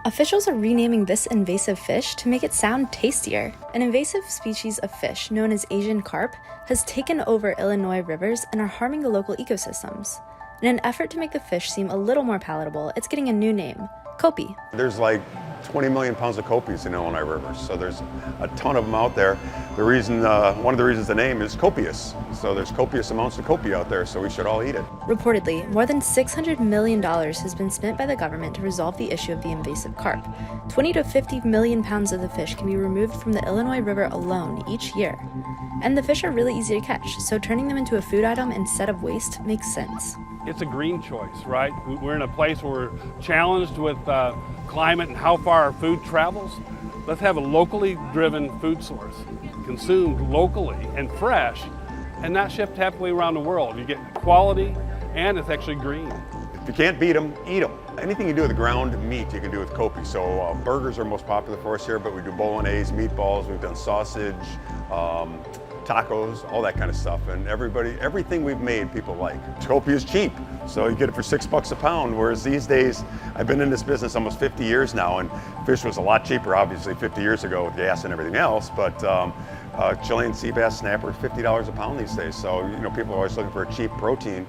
Officials are renaming this invasive fish to make it sound tastier. An invasive species of fish, known as Asian carp, has taken over Illinois rivers and are harming the local ecosystems. In an effort to make the fish seem a little more palatable, it's getting a new name, Kopi. There's like 20 million pounds of copies in Illinois rivers, so there's a ton of them out there. The reason, one of the reasons the name is copious. So there's copious amounts of kopi out there, so we should all eat it. Reportedly, more than $600 million has been spent by the government to resolve the issue of the invasive carp. 20 to 50 million pounds of the fish can be removed from the Illinois River alone each year. And the fish are really easy to catch, so turning them into a food item instead of waste makes sense. It's a green choice, right? We're in a place where we're challenged with climate and how far our food travels. Let's have a locally driven food source, consumed locally and fresh, and not shipped halfway around the world. You get quality and it's actually green. If you can't beat them, eat them. Anything you do with ground meat, you can do with kopi. So burgers are most popular for us here, but we do bolognese, meatballs, we've done sausage, tacos, all that kind of stuff. And everything we've made, people like. Kopi is cheap, so you get it for $6 a pound, whereas these days, I've been in this business almost 50 years now, and fish was a lot cheaper, obviously, 50 years ago with gas and everything else, but Chilean sea bass snapper, $50 a pound these days. So, people are always looking for a cheap protein.